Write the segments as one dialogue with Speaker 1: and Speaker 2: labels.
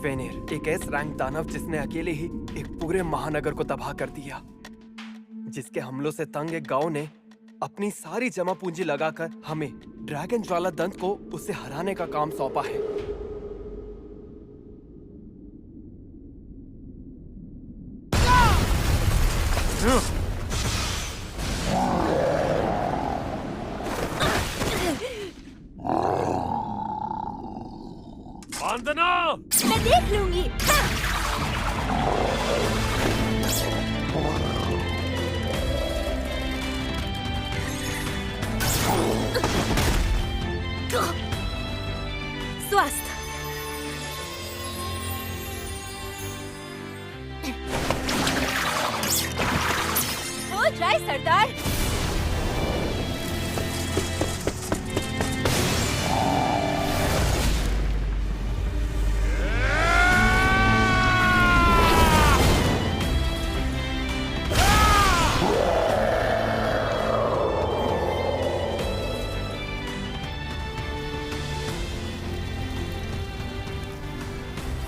Speaker 1: फेनिर, एक S rank दानव जिसने अकेले ही एक पूरे महानगर को तबाह कर दिया। जिसके हमलों से तंग एक गांव ने अपनी सारी जमा पूंजी लगाकर हमें ड्रैगन ज्वाला दंत को उसे हराने का काम सौंपा है।
Speaker 2: वंदना!
Speaker 3: मैं देख लूंगी। स्वस्थ। हो जाए सरदार।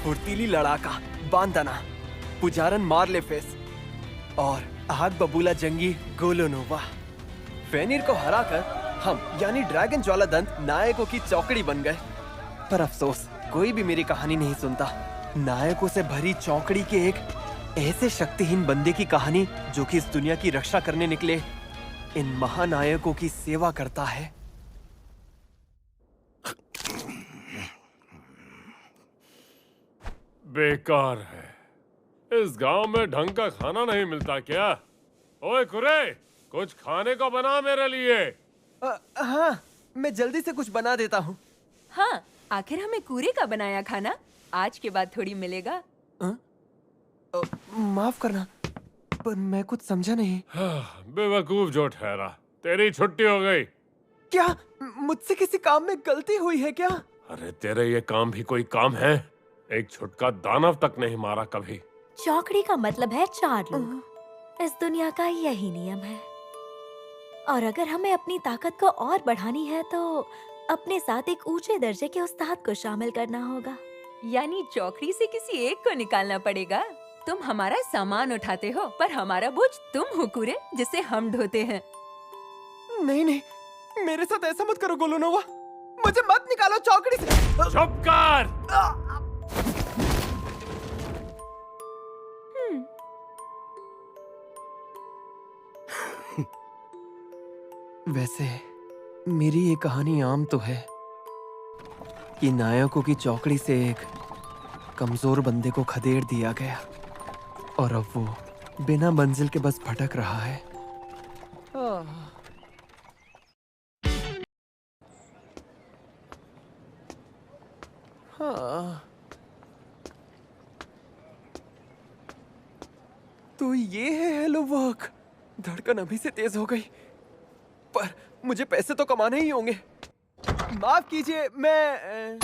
Speaker 1: फुर्तीली लड़ाका बांदना, पुजारन मार्लेफेस और आग बबूला जंगी गोलोनोवा। फेनिर को हराकर हम यानी ड्रैगन ज्वाला दंत नायकों की चौकड़ी बन गए। पर अफसोस, कोई भी मेरी कहानी नहीं सुनता। नायकों से भरी चौकड़ी के एक ऐसे शक्तिहीन बंदे की कहानी जो कि इस दुनिया की रक्षा करने निकले इन महानायकों की सेवा करता है।
Speaker 2: बेकार है। इस गांव में ढंग का खाना नहीं मिलता क्या? ओए कुरे, कुछ खाने को बना मेरे लिए।
Speaker 1: हाँ, मैं जल्दी से कुछ बना देता हूँ।
Speaker 3: हाँ, आखिर हमें कूरे का बनाया खाना आज के बाद थोड़ी मिलेगा।
Speaker 1: माफ करना, पर मैं कुछ समझा नहीं।
Speaker 2: बेवकूफ जो ठहरा, तेरी छुट्टी हो गई।
Speaker 1: क्या मुझसे किसी काम में गलती हुई है क्या?
Speaker 2: अरे तेरे ये काम भी कोई काम है? एक छुटका दानव तक नहीं मारा कभी।
Speaker 3: चौकड़ी का मतलब है 4 लोग। इस दुनिया का यही नियम है। और अगर हमें अपनी ताकत को और बढ़ानी है तो अपने साथ एक ऊंचे दर्जे के उस्ताद को शामिल करना होगा। यानी चौकड़ी से किसी एक को निकालना पड़ेगा। तुम हमारा सामान उठाते हो, पर हमारा बोझ तुम हो कुरे, जिसे हम ढोते हैं।
Speaker 1: नहीं नहीं, मेरे साथ ऐसा मत करो गोलोनोवा। मुझे मत निकालो चौकड़ी से।
Speaker 2: चुप कर!
Speaker 1: वैसे मेरी ये कहानी आम तो है कि नायकों की चौकड़ी से एक कमजोर बंदे को खदेड़ दिया गया और अब वो बिना मंजिल के बस भटक रहा है। हाँ, तो ये है हेलो वर्क। धड़कन अभी से तेज हो गई, पर मुझे पैसे तो कमाने ही होंगे। माफ कीजिए, मैं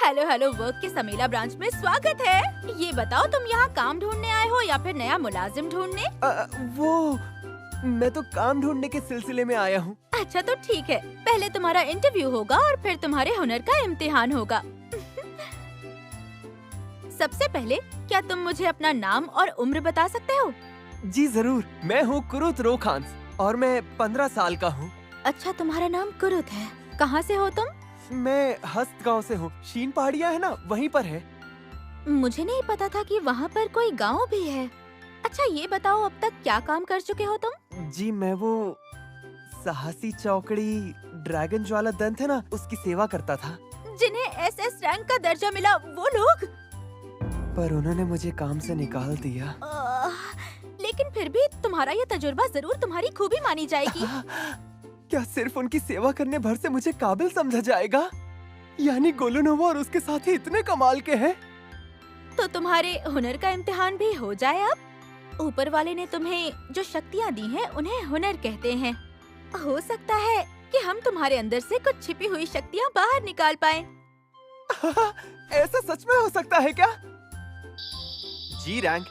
Speaker 4: हेलो हेलो वर्क के समीला ब्रांच में स्वागत है। ये बताओ, तुम यहाँ काम ढूंढने आए हो या फिर नया मुलाजिम ढूंढने?
Speaker 1: मैं तो काम ढूंढने के सिलसिले में आया हूँ।
Speaker 4: अच्छा तो ठीक है, पहले तुम्हारा इंटरव्यू होगा और फिर तुम्हारे हुनर का इम्तिहान होगा। सबसे पहले क्या तुम मुझे अपना नाम और उम्र बता सकते हो?
Speaker 1: जी जरूर, मैं हूँ कुरुत रोखांस और मैं 15 साल का हूँ।
Speaker 4: अच्छा, तुम्हारा नाम कुरुत है। कहाँ से हो तुम?
Speaker 1: मैं हस्त गाँव से हूँ। शीन पहाड़ियाँ है ना, वहीं पर है।
Speaker 4: मुझे नहीं पता था कि वहाँ पर कोई गाँव भी है। अच्छा ये बताओ, अब तक क्या काम कर चुके हो तुम?
Speaker 1: जी मैं वो साहसी चौकड़ी ड्रैगन ज्वाला दंत है ना, उसकी सेवा करता था।
Speaker 4: जिन्हें एसएस रैंक का दर्जा मिला वो लोग?
Speaker 1: पर उन्होंने मुझे काम से निकाल दिया।
Speaker 4: लेकिन फिर भी तुम्हारा ये तजुर्बा जरूर तुम्हारी खूबी मानी जाएगी।
Speaker 1: क्या सिर्फ उनकी सेवा करने भर से मुझे काबिल समझा जाएगा? यानी गोलोनोवा और उसके साथी इतने कमाल के हैं।
Speaker 4: तो तुम्हारे हुनर का इम्तिहान भी हो जाए अब। ऊपर वाले ने तुम्हें जो शक्तियाँ दी हैं उन्हें हुनर कहते हैं। हो सकता है कि हम तुम्हारे अंदर से कुछ छिपी हुई शक्तियाँ बाहर निकाल पाएं।
Speaker 1: ऐसा सच में हो सकता है क्या? जी रैंक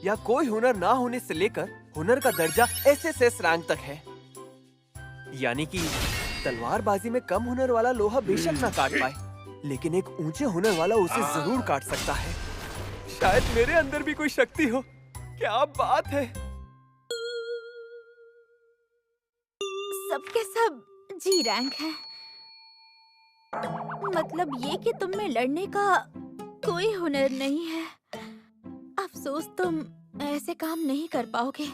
Speaker 1: या कोई हुनर ना होने से लेकर हुनर का दर्जा एसएसएस रैंक तक है। यानी कि तलवारबाजी में कम हुनर वाला लोहा बेशक ना काट पाए, लेकिन एक ऊंचे हुनर वाला उसे जरूर काट सकता है। शायद मेरे अंदर भी कोई शक्ति हो। क्या बात है।
Speaker 4: सबके सब जी रैंक है। मतलब ये कि तुम में लड़ने का कोई हुनर नहीं है। अफसोस तुम ऐसे काम नहीं कर पाओगे।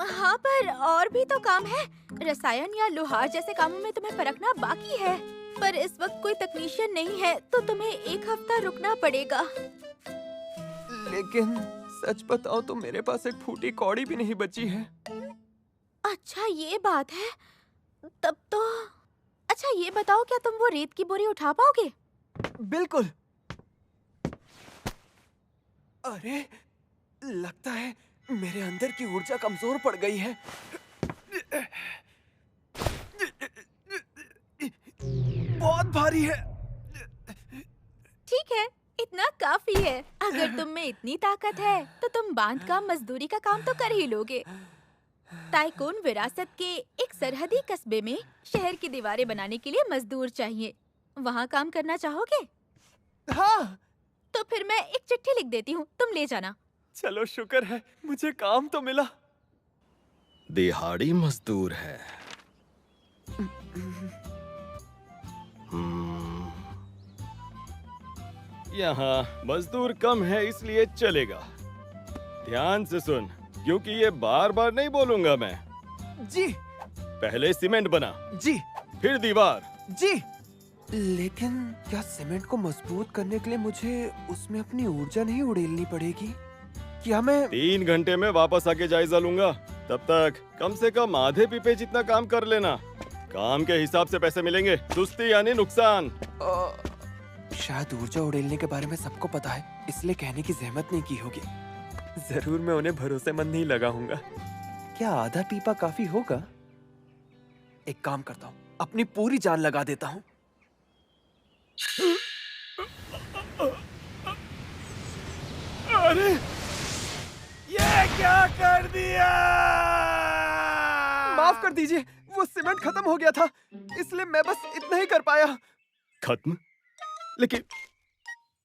Speaker 4: हाँ, पर और भी तो काम है। रसायन या लोहार जैसे कामों में तुम्हें परखना बाकी है। पर इस वक्त कोई तकनीशियन नहीं है, तो तुम्हें 1 हफ्ता रुकना पड़ेगा।
Speaker 1: लेकिन सच बताओ तो मेरे पास एक फूटी कौड़ी भी नहीं बची है।
Speaker 4: अच्छा, ये बात है। तब तो अच्छा, ये बताओ, क्या तुम वो रेत की बोरी उठा पाओगे?
Speaker 1: बिल्कुल। अरे, लगता है मेरे अंदर की ऊर्जा कमजोर पड़ गई है। बहुत भारी है।
Speaker 4: ठीक है, इतना काफी है। अगर तुम में इतनी ताकत है, तो तुम बांध का मजदूरी का काम तो कर ही लोगे। ताइकोन विरासत के एक सरहदी कस्बे में शहर की दीवारें बनाने के लिए मजदूर चाहिए। वहाँ काम करना चाहोगे?
Speaker 1: हाँ।
Speaker 4: तो फिर मैं एक चिट्ठी लिख देती हूँ, तुम ले जाना।
Speaker 1: चलो, शुक्र है मुझे काम तो मिला।
Speaker 5: दिहाड़ी मजदूर है। यहाँ मजदूर कम है इसलिए चलेगा। ध्यान से सुन, क्योंकि ये बार बार नहीं बोलूंगा मैं।
Speaker 1: जी।
Speaker 5: पहले सीमेंट बना,
Speaker 1: जी।
Speaker 5: फिर दीवार।
Speaker 1: जी। लेकिन क्या सीमेंट को मजबूत करने के लिए मुझे उसमें अपनी ऊर्जा नहीं उड़ेलनी पड़ेगी? क्या मैं
Speaker 5: 3 घंटे में वापस आके जायजा लूंगा। तब तक कम से कम आधे पीपे जितना काम कर लेना। काम के हिसाब से पैसे मिलेंगे, सुस्ती यानी नुकसान।
Speaker 1: शायद ऊर्जा उड़ेलने के बारे में सबको पता है, इसलिए कहने की जहमत नहीं की होगी। जरूर मैं उन्हें भरोसेमंद नहीं लगाऊंगा। क्या आधा पीपा काफी होगा? एक काम करता हूँ, अपनी पूरी जान लगा देता हूँ।
Speaker 5: अरे, ये क्या कर दिया?
Speaker 1: माफ कर दीजिए, वो सीमेंट खत्म हो गया था, इसलिए मैं बस इतना ही कर पाया।
Speaker 5: खत्म? लेकिन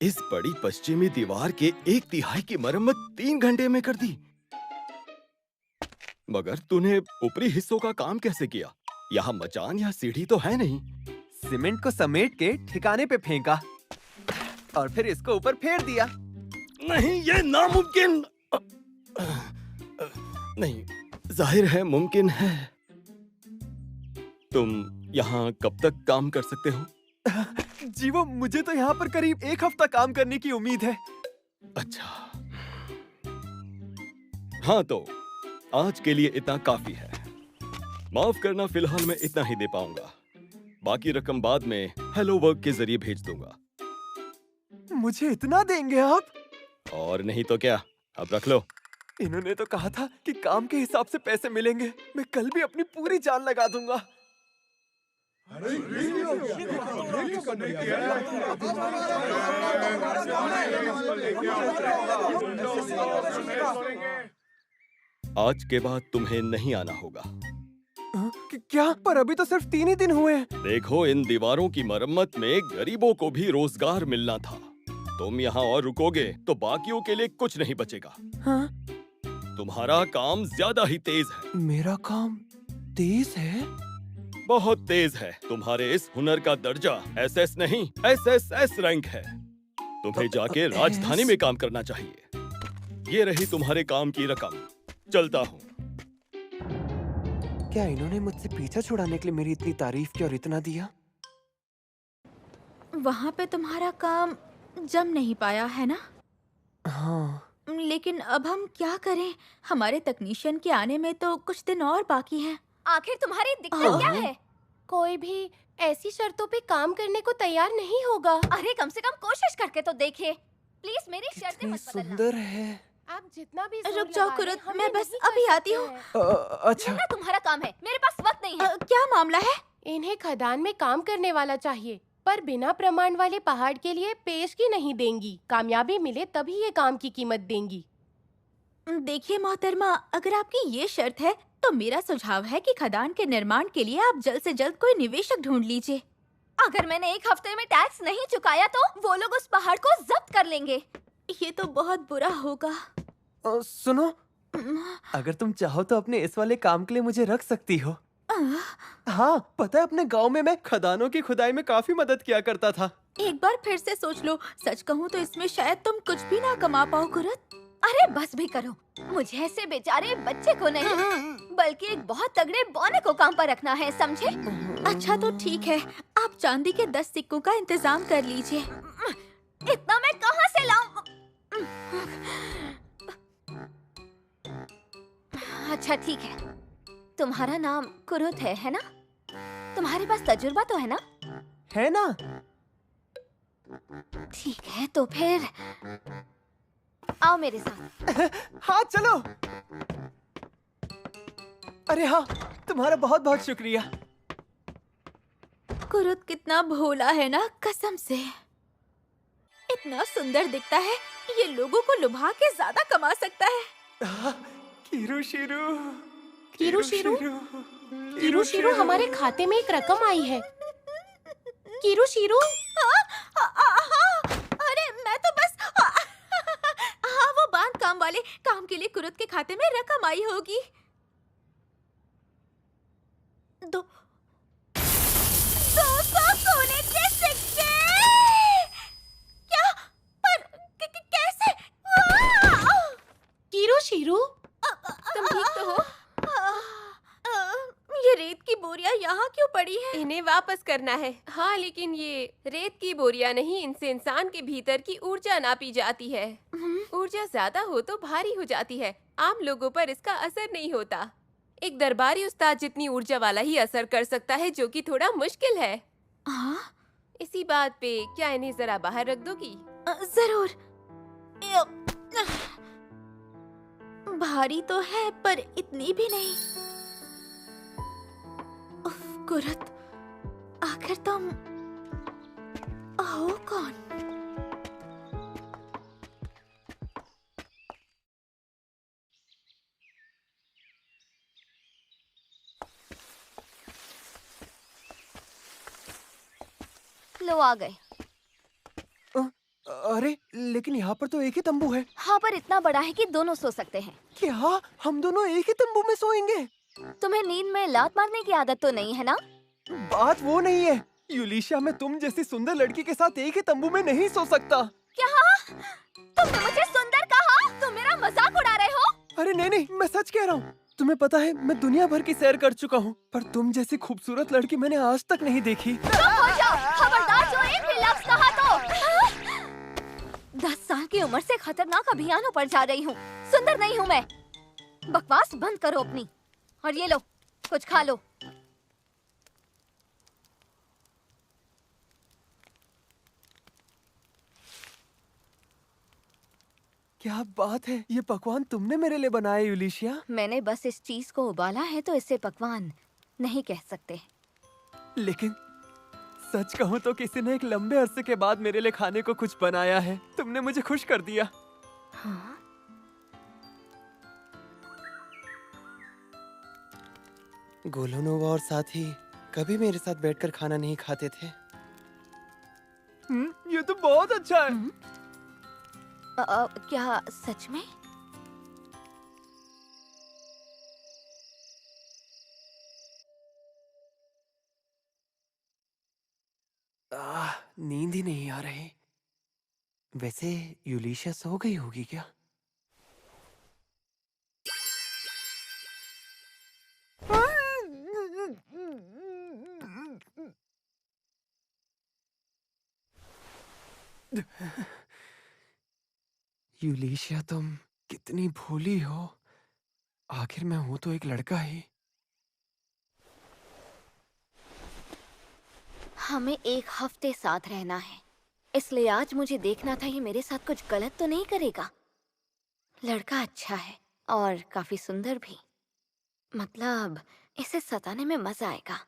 Speaker 5: इस बड़ी पश्चिमी दीवार के 1/3 की मरम्मत 3 घंटे में कर दी। मगर तूने ऊपरी हिस्सों का काम कैसे किया? यहाँ मचान या सीढ़ी तो है नहीं।
Speaker 1: सीमेंट को समेट के ठिकाने पे फेंका और फिर इसको ऊपर फेर दिया।
Speaker 5: नहीं, ये नामुमकिन। नहीं, जाहिर है मुमकिन है। तुम यहाँ कब तक काम कर सकते हो?
Speaker 1: जी, वो मुझे तो यहाँ पर करीब 1 हफ्ता काम करने की उम्मीद है।
Speaker 5: अच्छा, हाँ तो आज के लिए इतना काफी है। माफ करना, फिलहाल मैं इतना ही दे पाऊंगा। बाकी रकम बाद में हेलो वर्क के जरिए भेज दूंगा।
Speaker 1: मुझे इतना देंगे आप?
Speaker 5: और नहीं तो क्या, अब रख लो।
Speaker 1: इन्होंने तो कहा था कि काम के हिसाब से पैसे मिलेंगे। मैं कल भी अपनी पूरी जान लगा दूंगा।
Speaker 5: आज के बाद तुम्हें नहीं आना होगा।
Speaker 1: क्या? पर अभी तो सिर्फ 3 ही दिन हुए हैं।
Speaker 5: देखो, इन दीवारों की मरम्मत में गरीबों को भी रोजगार मिलना था। तुम यहाँ और रुकोगे तो बाकियों के लिए कुछ नहीं बचेगा।
Speaker 1: हाँ?
Speaker 5: तुम्हारा काम ज्यादा ही तेज है।
Speaker 1: मेरा काम तेज है?
Speaker 5: बहुत तेज है। तुम्हारे इस हुनर का दर्जा SS नहीं, SSS रैंक है। तुम्हें जाके राजधानी में काम करना चाहिए। ये रही तुम्हारे काम की रकम। चलता हूँ।
Speaker 1: क्या इन्होंने मुझसे पीछा छुड़ाने के लिए मेरी इतनी तारीफ की और इतना दिया?
Speaker 4: वहाँ पे तुम्हारा काम जम नहीं पाया है ना?
Speaker 1: हाँ।
Speaker 4: लेकिन अब हम क्या करें? हमारे तकनीशियन के आने में तो कुछ दिन और बाकी हैं।
Speaker 6: आखिर तुम्हारी दिक्कत क्या है? कोई भी ऐसी शर्तों पे काम करने को तैयार नहीं होगा। अरे कम से कम कोशिश करके तो देखिए। प्लीज मेरी शर्तें मत बदलना।
Speaker 1: सुंदर है।
Speaker 6: आप जितना भी
Speaker 4: रुक जाओ कुरुत, मैं बस अभी आती हूँ।
Speaker 1: अच्छा।
Speaker 6: ना तुम्हारा काम है, मेरे पास वक्त नहीं है।
Speaker 4: क्या मामला है?
Speaker 7: इन्हें खदान में काम करने वाला चाहिए, पर बिना प्रमाण वाले पहाड़ के लिए पेशगी नहीं देंगी। कामयाबी मिले तभी ये काम की कीमत देंगी।
Speaker 4: देखिए मोहतरमा, अगर आपकी ये शर्त है तो मेरा सुझाव है कि खदान के निर्माण के लिए आप जल्द से जल्द कोई निवेशक ढूंढ लीजिए।
Speaker 6: अगर मैंने एक हफ्ते में टैक्स नहीं चुकाया तो वो लोग उस पहाड़ को जब्त कर लेंगे।
Speaker 4: ये तो बहुत बुरा होगा।
Speaker 1: सुनो, अगर तुम चाहो तो अपने इस वाले काम के लिए मुझे रख सकती हो। हाँ, पता है अपने गांव में मैं खदानों की खुदाई में काफी मदद किया करता था।
Speaker 4: एक बार फिर से सोच लो। सच कहूँ तो इसमें शायद तुम कुछ भी ना कमा पाओ कुरत।
Speaker 6: अरे बस भी करो, मुझे ऐसे बेचारे बच्चे को नहीं बल्कि एक बहुत तगड़े बौने को काम पर रखना है, समझे?
Speaker 4: अच्छा तो ठीक है, आप चांदी के 10 सिक्कों का इंतजाम कर लीजिए।
Speaker 6: इतना मैं कहाँ से लाऊं? अच्छा ठीक है, तुम्हारा नाम कुरुत है ना? तुम्हारे पास तजुर्बा तो है ना?
Speaker 1: है ना?
Speaker 6: ठीक है तो फिर आओ मेरे साथ।
Speaker 1: हाँ चलो। अरे हाँ, तुम्हारा बहुत बहुत शुक्रिया।
Speaker 4: कुरुत कितना भोला है ना, कसम से। इतना सुंदर दिखता है, ये लोगों को लुभा के ज्यादा कमा सकता है।
Speaker 1: Kiru Shirou,
Speaker 7: Kiru Shirou? Kiru Shirou, हमारे खाते में एक रकम आई है। कीरू शिरू?
Speaker 4: अरे मैं तो बस हाँ, वो बांध काम वाले काम के लिए कुरुत के खाते में रकम आई होगी। दो 200 सोने के सिक्के। क्या? पर कैसे?
Speaker 7: कीरू शिरू?
Speaker 4: तुम ठीक तो हो? ये रेत की बोरियां यहाँ क्यों पड़ी है?
Speaker 8: इन्हें वापस करना है। हाँ, लेकिन ये रेत की बोरियां नहीं, इनसे इंसान के भीतर की ऊर्जा नापी जाती है। ऊर्जा ज्यादा हो तो भारी हो जाती है, आम लोगों पर इसका असर नहीं होता। एक दरबारी उस्ताद जितनी ऊर्जा वाला ही असर कर सकता है, जो कि थोड़ा मुश्किल है।
Speaker 4: हाँ,
Speaker 8: इसी बात पे क्या इन्हें जरा बाहर रख दोगी?
Speaker 4: जरूर। भारी तो है पर इतनी भी नहीं। उफ, कुरत, आखिर तुम हो कौन?
Speaker 6: लो आ गए।
Speaker 1: अरे लेकिन यहाँ पर तो एक ही तंबू है।
Speaker 6: हाँ, पर इतना बड़ा है कि दोनों सो सकते हैं।
Speaker 1: क्या हम दोनों एक ही तंबू में सोएंगे?
Speaker 6: तुम्हें नींद में लात मारने की आदत तो नहीं है ना?
Speaker 1: बात वो नहीं है यूलिशिया, मैं तुम जैसी सुंदर लड़की के साथ एक ही तंबू में नहीं सो सकता।
Speaker 6: क्या? तुमने मुझे सुंदर कहा? तुम मेरा मजाक उड़ा रहे हो?
Speaker 1: अरे नहीं, मैं सच कह रहा हूँ। तुम्हें पता है मैं दुनिया भर की सैर कर चुका हूँ, पर तुम जैसी खूबसूरत लड़की मैंने आज तक नहीं देखी।
Speaker 6: चुप हो जाओ, खबरदार जो एक भी लफ्ज कहा तो। 10 साल की उम्र से खतरनाक अभियानों पर जा रही हूँ। सुंदर नहीं हूँ मैं। बकवास बंद करो अपनी, और ये लो कुछ खा लो।
Speaker 1: क्या बात है, ये पकवान तुमने मेरे लिए बनाया यूलिशिया?
Speaker 6: मैंने बस इस चीज को उबाला है तो इसे पकवान नहीं कह सकते।
Speaker 1: लेकिन सच कहूँ तो किसी ने एक लंबे अरसे के बाद मेरे लिए खाने को कुछ बनाया है। तुमने मुझे खुश कर दिया।
Speaker 6: हाँ?
Speaker 1: गोलोनोवा और साथी कभी मेरे साथ बैठकर खाना नहीं खाते थे। ये तो बहुत अच्छा है।
Speaker 6: क्या सच में?
Speaker 1: नींद ही नहीं आ रही। वैसे यूलिशिया सो गई होगी क्या? यूलिशिया, तुम कितनी भोली हो। आखिर मैं हूं तो एक लड़का ही।
Speaker 6: हमें एक हफ्ते साथ रहना है, इसलिए आज मुझे देखना था ये मेरे साथ कुछ गलत तो नहीं करेगा। लड़का अच्छा है और काफी सुंदर भी। मतलब इसे सताने में मजा आएगा।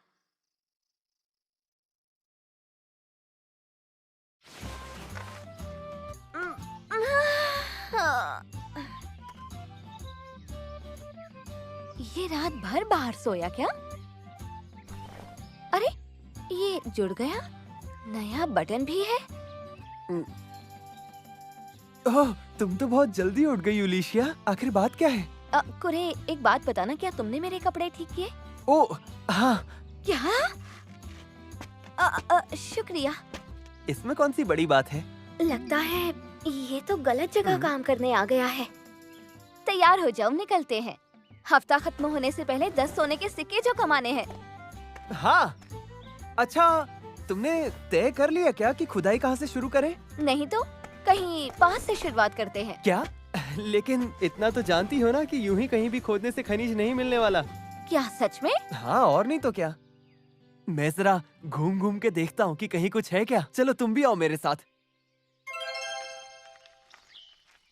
Speaker 6: ये रात भर बाहर सोया क्या? अरे ये जुड़ गया। नया बटन भी है।
Speaker 1: ओह, तुम तो बहुत जल्दी उठ गई यूलिशिया। आखिर बात क्या है?
Speaker 6: कुरे, एक बात बताना, क्या तुमने मेरे कपड़े ठीक किए?
Speaker 1: ओह हाँ,
Speaker 6: क्या? शुक्रिया।
Speaker 1: इसमें कौन सी बड़ी बात है?
Speaker 6: लगता है ये तो गलत जगह
Speaker 1: हम्म।
Speaker 6: काम करने आ गया है। तैयार हो जाओ, निकलते हैं। हफ्ता खत्म होने से पहले 10 सोने के सिक्के जो कमाने हैं।
Speaker 1: हाँ, अच्छा तुमने तय कर लिया क्या कि खुदाई कहाँ से शुरू करें?
Speaker 6: नहीं तो कहीं पास से शुरुआत करते हैं।
Speaker 1: क्या? लेकिन इतना तो जानती हो ना कि यूं ही कहीं भी खोदने से खनिज नहीं मिलने वाला।
Speaker 6: क्या सच में?
Speaker 1: हाँ, और नहीं तो क्या। मैं जरा घूम घूम के देखता हूँ कि कहीं कुछ है क्या। चलो तुम भी आओ मेरे साथ।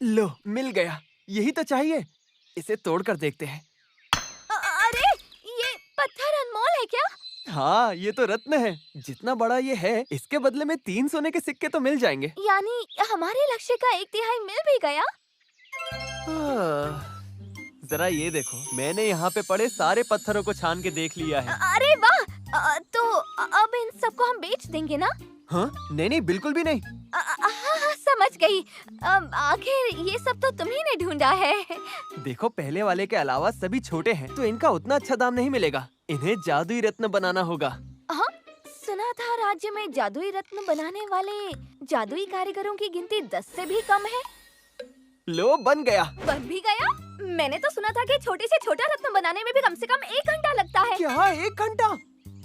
Speaker 1: लो, मिल गया। यही तो चाहिए। इसे तोड़ कर देखते हैं।
Speaker 6: अरे, ये पत्थर अनमोल है क्या?
Speaker 1: हाँ, ये तो रत्न है। जितना बड़ा ये है, इसके बदले में 3 सोने के सिक्के तो मिल जाएंगे।
Speaker 6: यानी हमारे लक्ष्य का 1/3 मिल भी गया।
Speaker 1: जरा ये देखो, मैंने यहाँ पे पड़े सारे पत्थरों को छान के देख लिया है।
Speaker 6: अरे वाह! तो अब इन सबको हम बेच देंगे ना?
Speaker 1: हाँ? नहीं नहीं, बिल्कुल भी नहीं।
Speaker 6: हाँ, समझ गई। आखिर ये सब तो तुम्ही ने ढूंढा है।
Speaker 1: देखो, पहले वाले के अलावा सभी छोटे हैं, तो इनका उतना अच्छा दाम नहीं मिलेगा। इन्हें जादुई रत्न बनाना होगा।
Speaker 6: हाँ, सुना था राज्य में जादुई रत्न बनाने वाले जादुई कारीगरों की गिनती 10 से भी कम है।
Speaker 1: लो, बन गया।
Speaker 6: बन भी गया? मैंने तो सुना था कि छोटे से छोटा रत्न बनाने में भी कम से कम 1 घंटा लगता है।
Speaker 1: क्या 1 घंटा?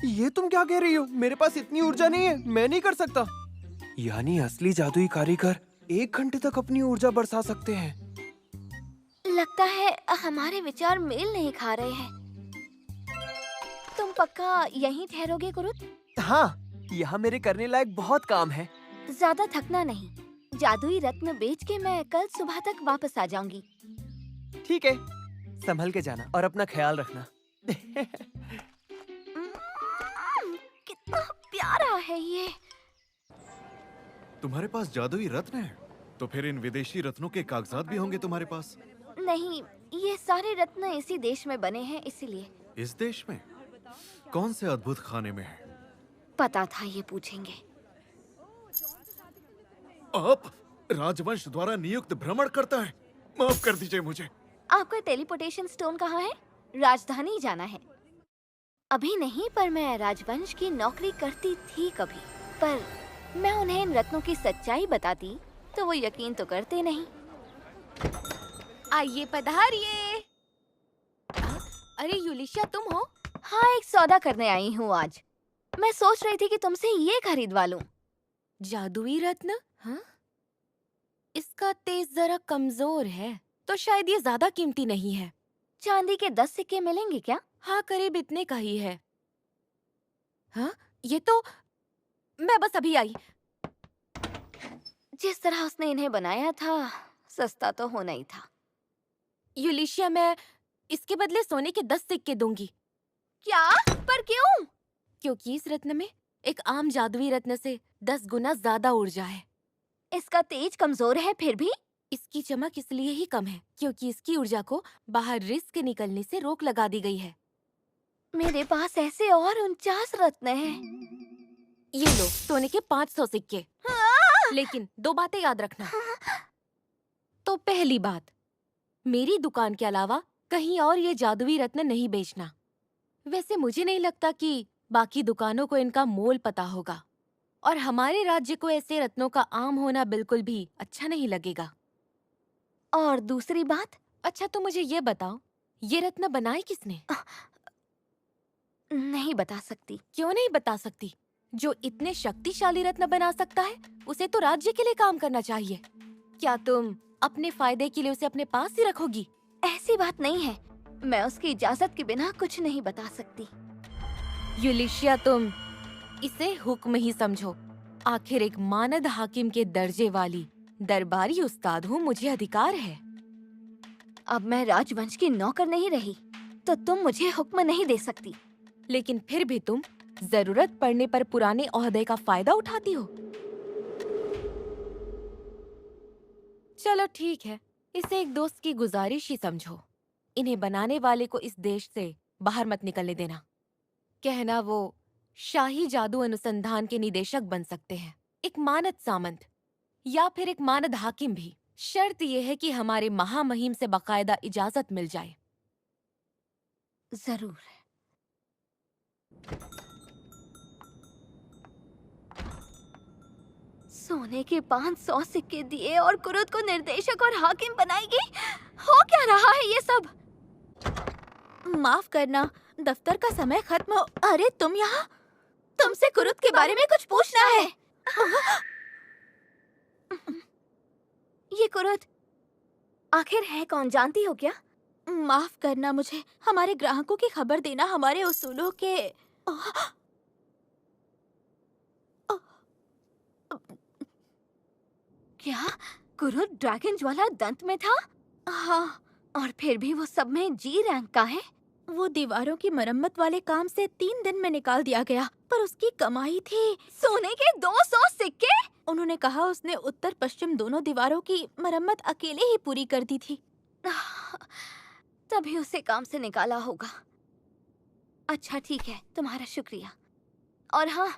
Speaker 1: ये तुम क्या कह रही हो? मेरे पास इतनी ऊर्जा नहीं है, मैं नहीं कर सकता। यानी असली जादुई कारीगर 1 घंटे तक अपनी ऊर्जा बरसा सकते हैं।
Speaker 6: लगता है हमारे विचार मेल नहीं खा रहे हैं। तुम पक्का यहीं ठहरोगे कुरुत?
Speaker 1: हाँ, यहाँ मेरे करने लायक बहुत काम है।
Speaker 6: ज्यादा थकना नहीं। जादुई रत्न बेच के मैं कल सुबह तक वापस आ जाऊंगी।
Speaker 1: ठीक है, संभल के जाना और अपना ख्याल रखना।
Speaker 6: कितना प्यारा है ये।
Speaker 9: तुम्हारे पास जादुई रत्न है, तो फिर इन विदेशी रत्नों के कागजात भी होंगे तुम्हारे पास।
Speaker 6: नहीं, ये सारे रत्न इसी देश में बने हैं, इसीलिए।
Speaker 9: इस देश में कौन से अद्भुत खाने में है?
Speaker 6: पता था ये पूछेंगे।
Speaker 9: आप राजवंश द्वारा नियुक्त भ्रमण करता है। माफ कर दीजिए मुझे।
Speaker 6: आपका टेलीपोर्टेशन स्टोन कहाँ है? राजधानी जाना है। अभी नहीं, पर मैं राजवंश की नौकरी करती थी कभी। पर मैं उन्हें इन रत्नों की सच्चाई बताती तो वो यकीन तो करते नहीं।
Speaker 4: आइए पधारिए। अरे यूलिशिया, तुम हो?
Speaker 6: हाँ, एक सौदा करने आई हूँ आज। मैं सोच रही थी कि तुमसे ये खरीदवा लूं।
Speaker 4: जादुई रत्न? हाँ? इसका तेज जरा कमजोर है, तो शायद ये ज्यादा कीमती नहीं है।
Speaker 6: चांदी के 10 सिक्के मिलेंगे क्या?
Speaker 4: हाँ, करीब इतने का ही है। हाँ, ये तो मैं बस अभी आई।
Speaker 6: जिस तरह उसने इन्हें बनाया था, सस्ता तो होना ही था।
Speaker 4: यूलिशिया, मैं इसके बदले सोने के 10 सिक्के दूंगी।
Speaker 6: क्या? पर क्यों?
Speaker 4: क्योंकि इस रत्न में एक आम जादुई रत्न से 10 गुना ज्यादा ऊर्जा है।
Speaker 6: इसका तेज कमजोर है, फिर भी
Speaker 4: इसकी चमक इसलिए ही कम है क्योंकि इसकी ऊर्जा को बाहर रिस्क के निकलने से रोक लगा दी गई है।
Speaker 6: मेरे पास ऐसे और 49 रत्न हैं।
Speaker 4: ये लो, सोने के 500 सिक्के। लेकिन 2 बातें याद रखना। तो पहली बात, मेरी दुकान के अलावा कहीं और ये जादुई रत्न नहीं बेचना। वैसे मुझे नहीं लगता कि बाकी दुकानों को इनका मोल पता होगा, और हमारे राज्य को ऐसे रत्नों का आम होना बिल्कुल भी अच्छा नहीं लगेगा।
Speaker 6: और दूसरी बात?
Speaker 4: अच्छा, तो मुझे ये बताओ, ये रत्न बनाए किसने?
Speaker 6: नहीं बता सकती।
Speaker 4: क्यों नहीं बता सकती? जो इतने शक्तिशाली रत्न बना सकता है, उसे तो राज्य के लिए काम करना चाहिए। क्या तुम अपने फायदे के लिए उसे अपने पास ही रखोगी?
Speaker 6: ऐसी बात नहीं है। मैं उसकी इजाजत के बिना कुछ नहीं बता सकती।
Speaker 4: यूलिशिया, तुम इसे हुक्म ही समझो। आखिर एक मानद हाकिम के दर्जे वाली दरबारी उस्ताद हूँ, मुझे अधिकार है।
Speaker 6: अब मैं राजवंश की नौकर नहीं रही, तो तुम मुझे हुक्म नहीं दे सकती।
Speaker 4: लेकिन फिर भी तुम जरूरत पड़ने पर पुराने ओहदे का फायदा उठाती हो। चलो ठीक है, इसे एक दोस्त की गुजारिश ही समझो। इन्हें बनाने वाले को इस देश से बाहर मत निकलने देना। कहना वो
Speaker 10: शाही जादू अनुसंधान के निदेशक बन सकते हैं, एक मानद सामंत या फिर एक मानद हाकिम भी। शर्त यह है कि हमारे महामहिम से बाकायदा इजाजत मिल जाए।
Speaker 6: जरूर। सोने के 500 सिक्के दिए और कुरुद को निर्देशक और हाकिम बनाएगी। हो क्या रहा है ये सब?
Speaker 4: माफ करना, दफ्तर का समय खत्म हो। अरे तुम यहाँ? तुमसे कुरुद के बारे में कुछ पूछना है।
Speaker 6: ये कुरुद आखिर है कौन, जानती हो क्या?
Speaker 4: माफ करना, मुझे हमारे ग्राहकों की खबर देना हमारे उसूलों के।
Speaker 6: क्या कुरुद ड्रैगन ज्वाला दंत में था?
Speaker 4: हाँ,
Speaker 6: और फिर भी वो सब में जी रैंक का है।
Speaker 4: वो दीवारों की मरम्मत वाले काम से 3 दिन में निकाल दिया गया, पर उसकी कमाई थी
Speaker 6: सोने के 200 सिक्के।
Speaker 4: उन्होंने कहा उसने उत्तर पश्चिम दोनों दीवारों की मरम्मत अकेले ही पूरी कर दी थी।
Speaker 6: तभी उसे काम से निकाला होगा। अच्छा ठीक है, तुम्हारा शुक्रिया। और हाँ,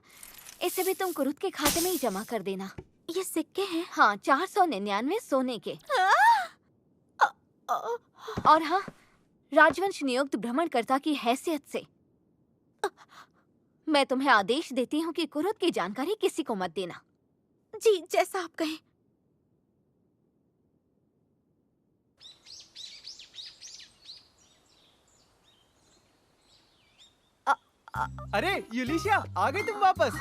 Speaker 6: इसे भी तुम कुरुद के खाते में ही जमा कर देना।
Speaker 4: ये सिक्के हैं?
Speaker 6: हाँ, 499 सोने के। और हाँ, राजवंश नियुक्त भ्रमणकर्ता की हैसियत से मैं तुम्हें आदेश देती हूँ कि कुरुद की जानकारी किसी को मत देना।
Speaker 4: जी, जैसा आप कहें।
Speaker 1: अरे यूलिशिया, आ गई तुम वापस?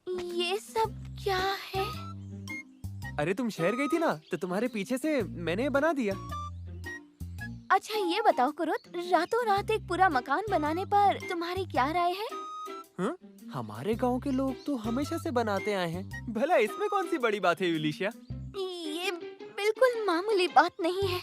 Speaker 6: ये सब क्या है?
Speaker 1: अरे तुम शहर गई थी ना, तो तुम्हारे पीछे से मैंने बना दिया।
Speaker 6: अच्छा ये बताओ कुरुद, रातों रात एक पूरा मकान बनाने पर तुम्हारी क्या राय है?
Speaker 1: हमारे गांव के लोग तो हमेशा से बनाते आए हैं, भला इसमें कौन सी बड़ी बात है यूलिशिया?
Speaker 6: ये बिल्कुल मामूली बात नहीं है।